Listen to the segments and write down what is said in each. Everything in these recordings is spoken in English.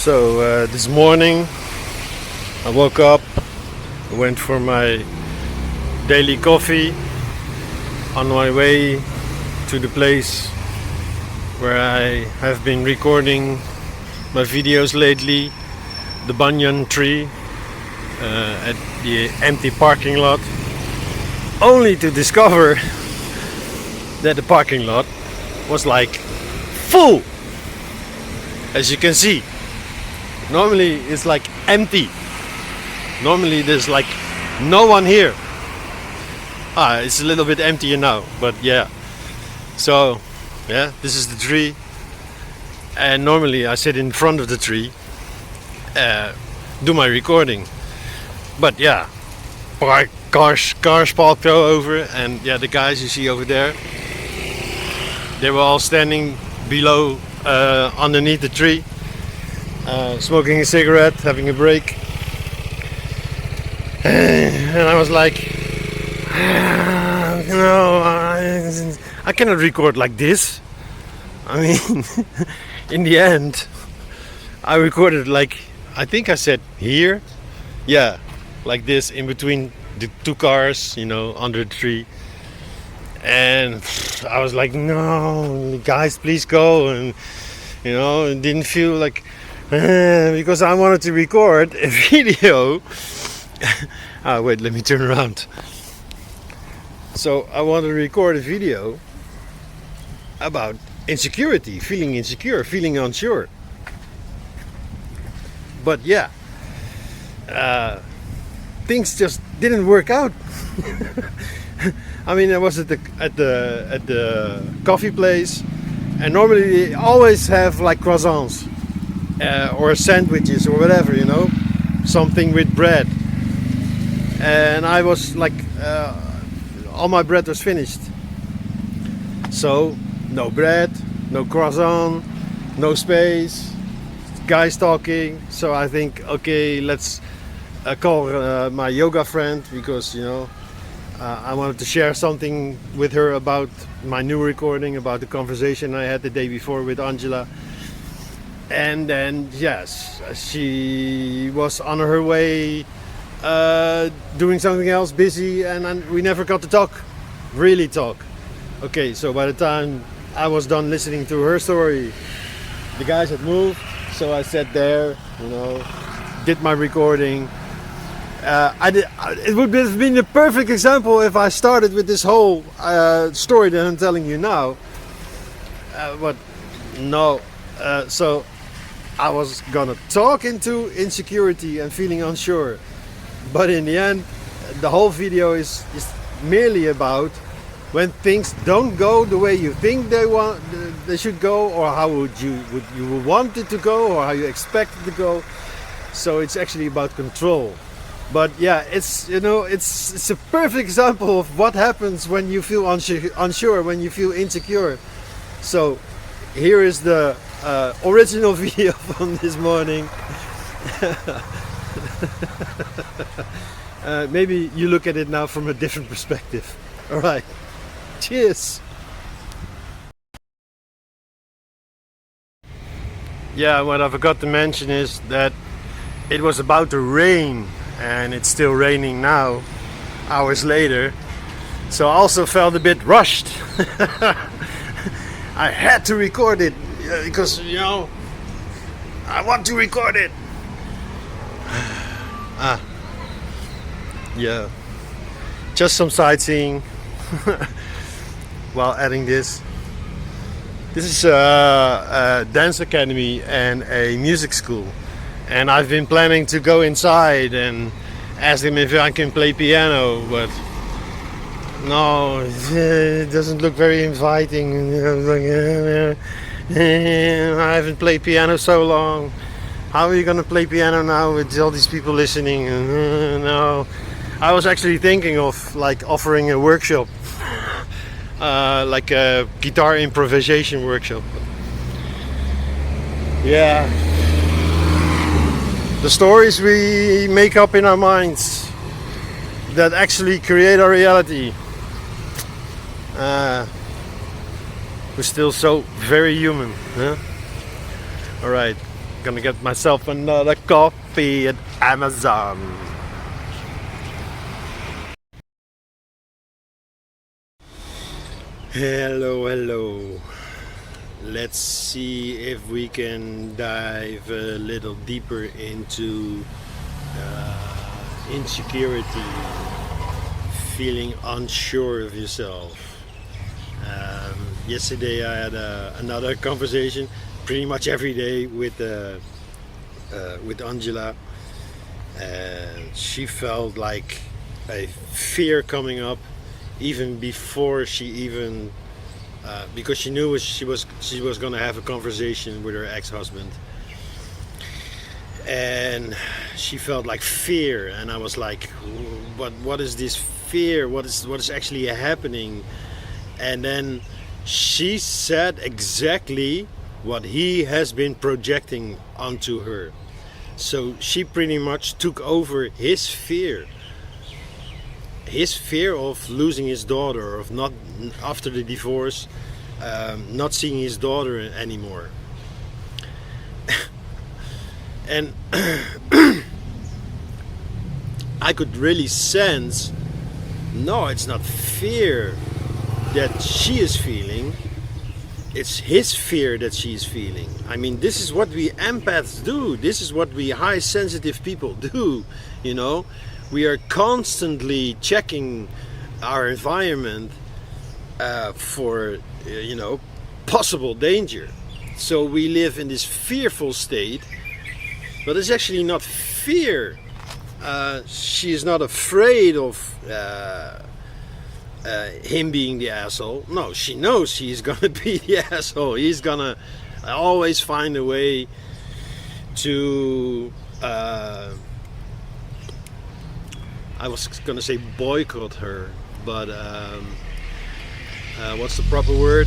So this morning I woke up, went for my daily coffee on my way to the place where I have been recording my videos lately, the banyan tree at the empty parking lot, only to discover that the parking lot was like full. As you can see, normally it's like empty. Normally there's like no one here. It's a little bit emptier now, but yeah. So yeah, this is the tree, and normally I sit in front of the tree, do my recording. But yeah, cars parked over, and yeah, the guys you see over there, they were all standing below, underneath the tree, smoking a cigarette, having a break. And I was like, I cannot record like this. I mean, in the end, I recorded like, I think I said here, yeah, like this, in between the two cars, under the tree. And I was like, no, guys, please go. And it didn't feel like, because I wanted to record a video. Wait, let me turn around. So I wanted to record a video about insecurity, feeling insecure, feeling unsure. But yeah, things just didn't work out. I mean, I was at the coffee place, and normally they always have like croissants or sandwiches or whatever, something with bread. And I was like, all my bread was finished. So no bread, no croissant, no space, guys talking. So I think, okay, let's call my yoga friend, because I wanted to share something with her about my new recording, about the conversation I had the day before with Angela. And then yes, she was on her way doing something else, busy, and we never got to really talk. Okay, so by the time I was done listening to her story, the guys had moved, so I sat there, did my recording. It would have been the perfect example if I started with this whole story that I'm telling you now, but no. So I was gonna talk into insecurity and feeling unsure, but in the end, the whole video is merely about when things don't go the way you think they should go, or how you want it to go, or how you expect it to go. So it's actually about control. But yeah, it's a perfect example of what happens when you feel unsure, when you feel insecure. So here is the original video from this morning. Maybe you look at it now from a different perspective. All right, cheers. Yeah, what I forgot to mention is that it was about to rain, and it's still raining now, hours later. So I also felt a bit rushed. I had to record it because I want to record it. Yeah, just some sightseeing while adding this. This is a dance academy and a music school, and I've been planning to go inside and ask them if I can play piano, but no, it doesn't look very inviting. I haven't played piano so long. How are you gonna play piano now with all these people listening? No, I was actually thinking of like offering a workshop, like a guitar improvisation workshop. Yeah, the stories we make up in our minds that actually create our reality. We're still so very human, huh? All right. gonna get myself another coffee at Amazon. Hello, hello. Let's see if we can dive a little deeper into insecurity, feeling unsure of yourself. Yesterday I had another conversation, pretty much every day with Angela. She felt like a fear coming up even before she even because she knew she was going to have a conversation with her ex-husband, and she felt like fear. And I was like, what is this fear? What is actually happening? And then she said exactly what he has been projecting onto her. So she pretty much took over his fear of losing his daughter, of not, after the divorce, not seeing his daughter anymore. And I could really sense, no, it's not fear that she is feeling, it's his fear that she's feeling. I mean, this is what we empaths do. This is what we high sensitive people do, you know. We are constantly checking our environment for, possible danger. So we live in this fearful state, but it's actually not fear. She is not afraid of him being the asshole. No, she knows he's gonna be the asshole. He's gonna always find a way to I was gonna say boycott her, but what's the proper word?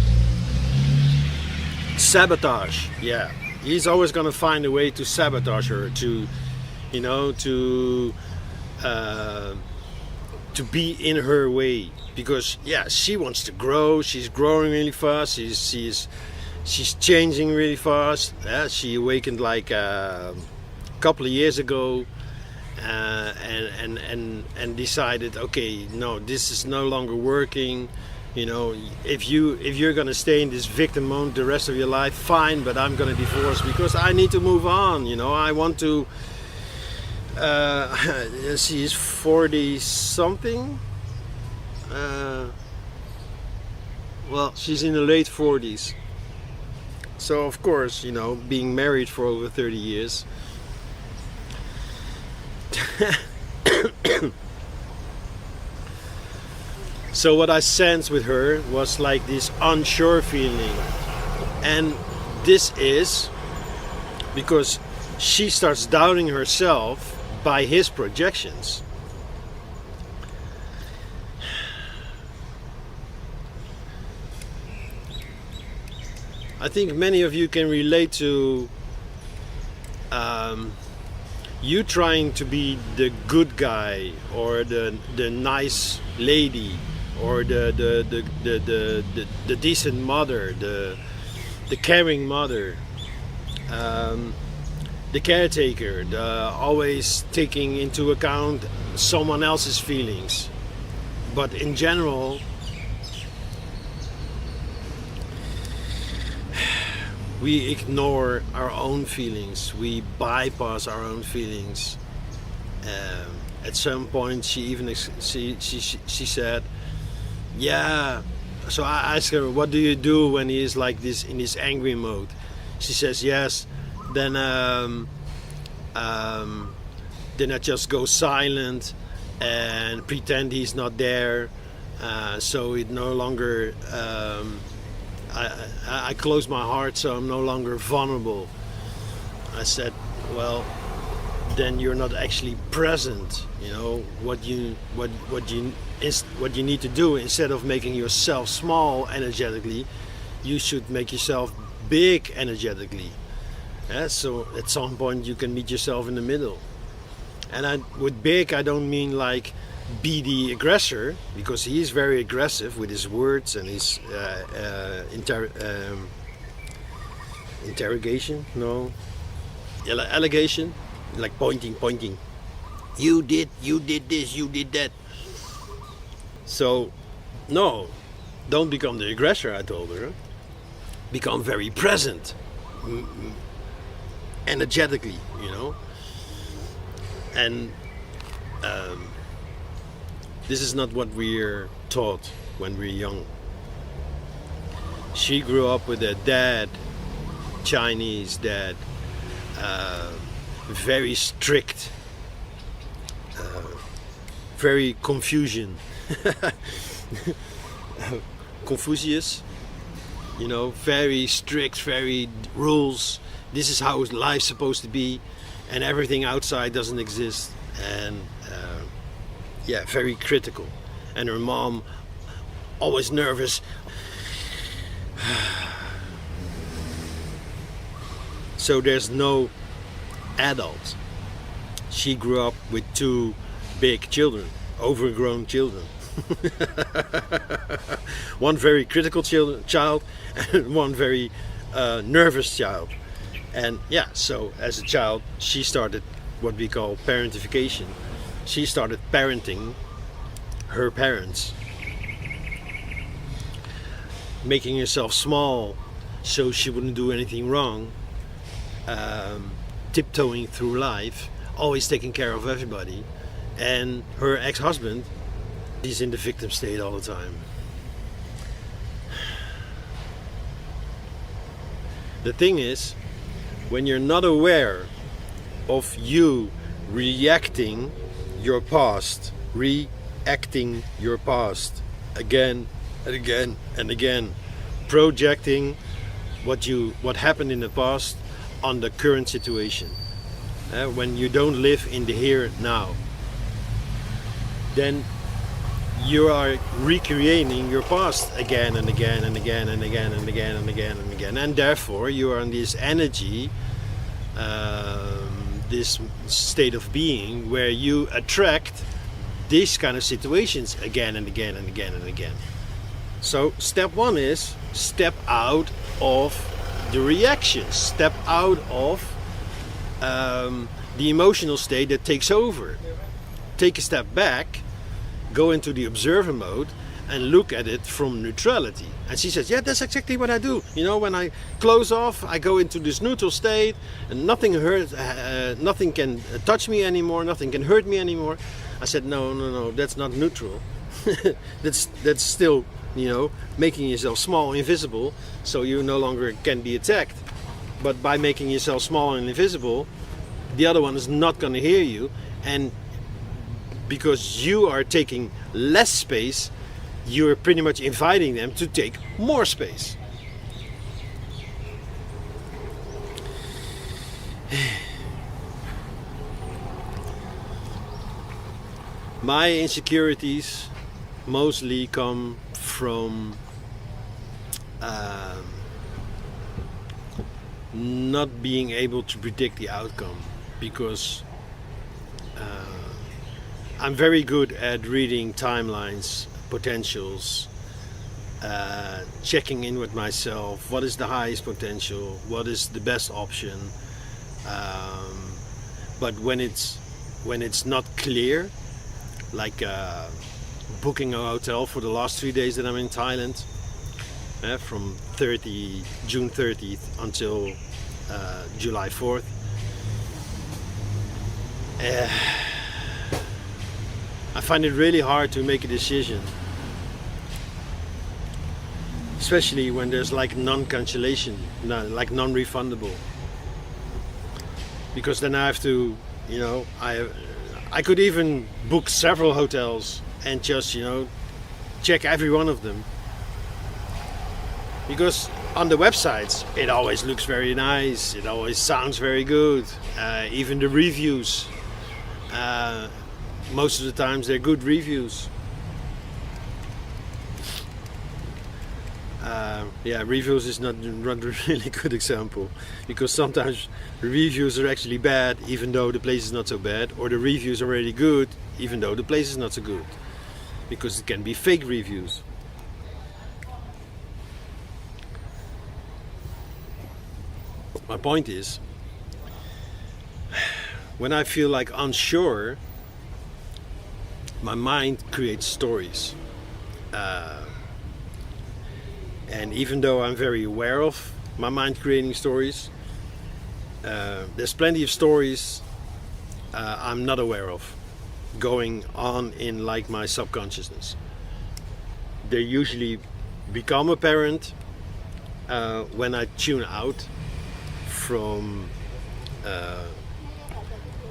Sabotage. Yeah, he's always gonna find a way to sabotage her, to be in her way, because she wants to grow. She's growing really fast. She's changing really fast. She awakened like a couple of years ago, and decided, okay, no, this is no longer working. If you're gonna stay in this victim mode the rest of your life, fine, but I'm gonna divorce because I need to move on. I want to. She's 40 something. Well, she's in the late 40s. So of course, being married for over 30 years. So what I sensed with her was like this unsure feeling, and this is because she starts doubting herself by his projections. I think many of you can relate to you trying to be the good guy, or the nice lady, or the decent mother, the caring mother, the caretaker, always taking into account someone else's feelings. But in general, we ignore our own feelings. We bypass our own feelings. At some point, she even she said, "Yeah." So I asked her, "What do you do when he is like this, in this angry mode?" She says, "Yes. Then I just go silent and pretend he's not there. So it no longer." I close my heart, so I'm no longer vulnerable. I said, well, then you're not actually present. What you need to do, instead of making yourself small energetically, you should make yourself big energetically. So at some point you can meet yourself in the middle. And with big, I don't mean like be the aggressor, because he is very aggressive with his words and his interrogation. No, allegation, like pointing. You did this, you did that. So, no, don't become the aggressor, I told her. Become very present, energetically, And this is not what we're taught when we're young. She grew up with a dad, Chinese dad, very strict, very Confucian, Confucius, very strict, very rules. This is how life's supposed to be, and everything outside doesn't exist. And very critical. And her mom, always nervous. So there's no adult. She grew up with two big children, overgrown children. One very critical child and one very nervous child. And so as a child she started what we call parentification. She started parenting her parents, making herself small so she wouldn't do anything wrong, tiptoeing through life, always taking care of everybody. And her ex-husband, he's in the victim state all the time. The thing is, when you're not aware of you reacting your past again and again and again, projecting what happened in the past on the current situation, when you don't live in the here and now, then you are recreating your past again and again and again and again and again and again and again, and therefore you are in this energy, this state of being where you attract these kind of situations again and again and again and again. So step one is step out of the reaction, step out of the emotional state that takes over. Take a step back, go into the observer mode and look at it from neutrality. And she says, yeah, that's exactly what I do. When I close off, I go into this neutral state and nothing can touch me anymore, nothing can hurt me anymore. I said, no, that's not neutral. that's still, making yourself small, invisible, so you no longer can be attacked. But by making yourself small and invisible, the other one is not going to hear you, and because you are taking less space, you're pretty much inviting them to take more space. My insecurities mostly come from not being able to predict the outcome, because I'm very good at reading timelines, potentials, checking in with myself. What is the highest potential? What is the best option? But when it's not clear, like booking a hotel for the last 3 days that I'm in Thailand, from June 30th until July 4th. I find it really hard to make a decision, especially when there's like non-cancellation, like non-refundable, because then I have to, I could even book several hotels and just, check every one of them, because on the websites it always looks very nice, it always sounds very good, even the reviews, most of the times they're good reviews. Reviews is not a really good example, because sometimes reviews are actually bad even though the place is not so bad, or the reviews are really good even though the place is not so good, because it can be fake reviews. My point is, when I feel like unsure, my mind creates stories. And even though I'm very aware of my mind creating stories, there's plenty of stories I'm not aware of going on in like my subconsciousness. They usually become apparent when I tune out from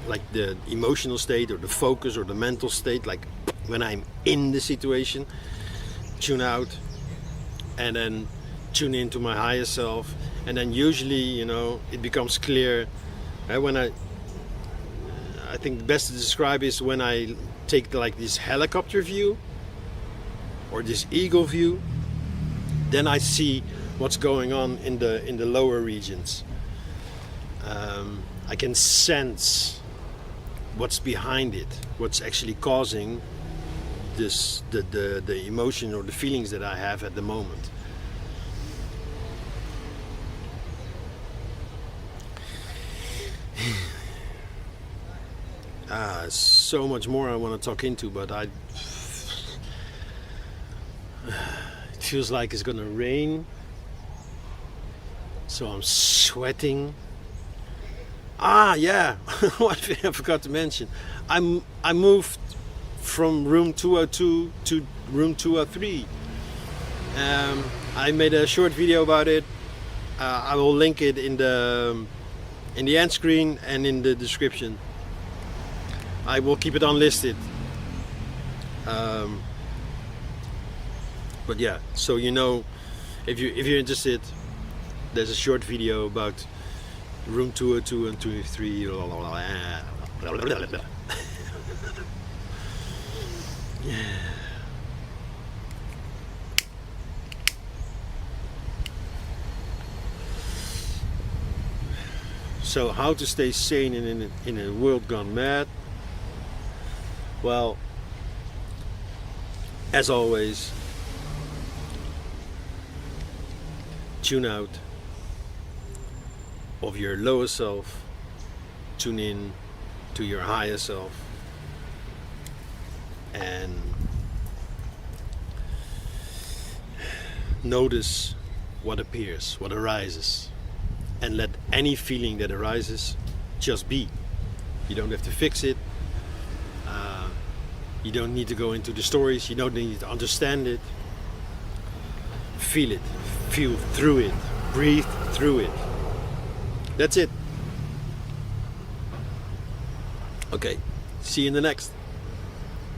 like the emotional state or the focus or the mental state, like when I'm in the situation, tune out and then tune into my higher self, and then usually, it becomes clear when I think the best to describe is when I take like this helicopter view or this eagle view, then I see what's going on in the lower regions. I can sense what's behind it, what's actually causing this, the emotion or the feelings that I have at the moment. So much more I want to talk into, but it feels like it's gonna rain, so I'm sweating. Yeah, one thing I forgot to mention, I moved from room 202 to room 203. I made a short video about it. I will link it in the end screen and in the description. I will keep it unlisted. But yeah, so if you're interested, there's a short video about room 202 and 203. So how to stay sane in a world gone mad? Well, as always, tune out of your lower self, tune in to your higher self, and notice what appears, what arises, and let any feeling that arises just be. You don't have to fix it. You don't need to go into the stories. You don't need to understand it. Feel it. Feel through it. Breathe through it. That's it. Okay. See you in the next.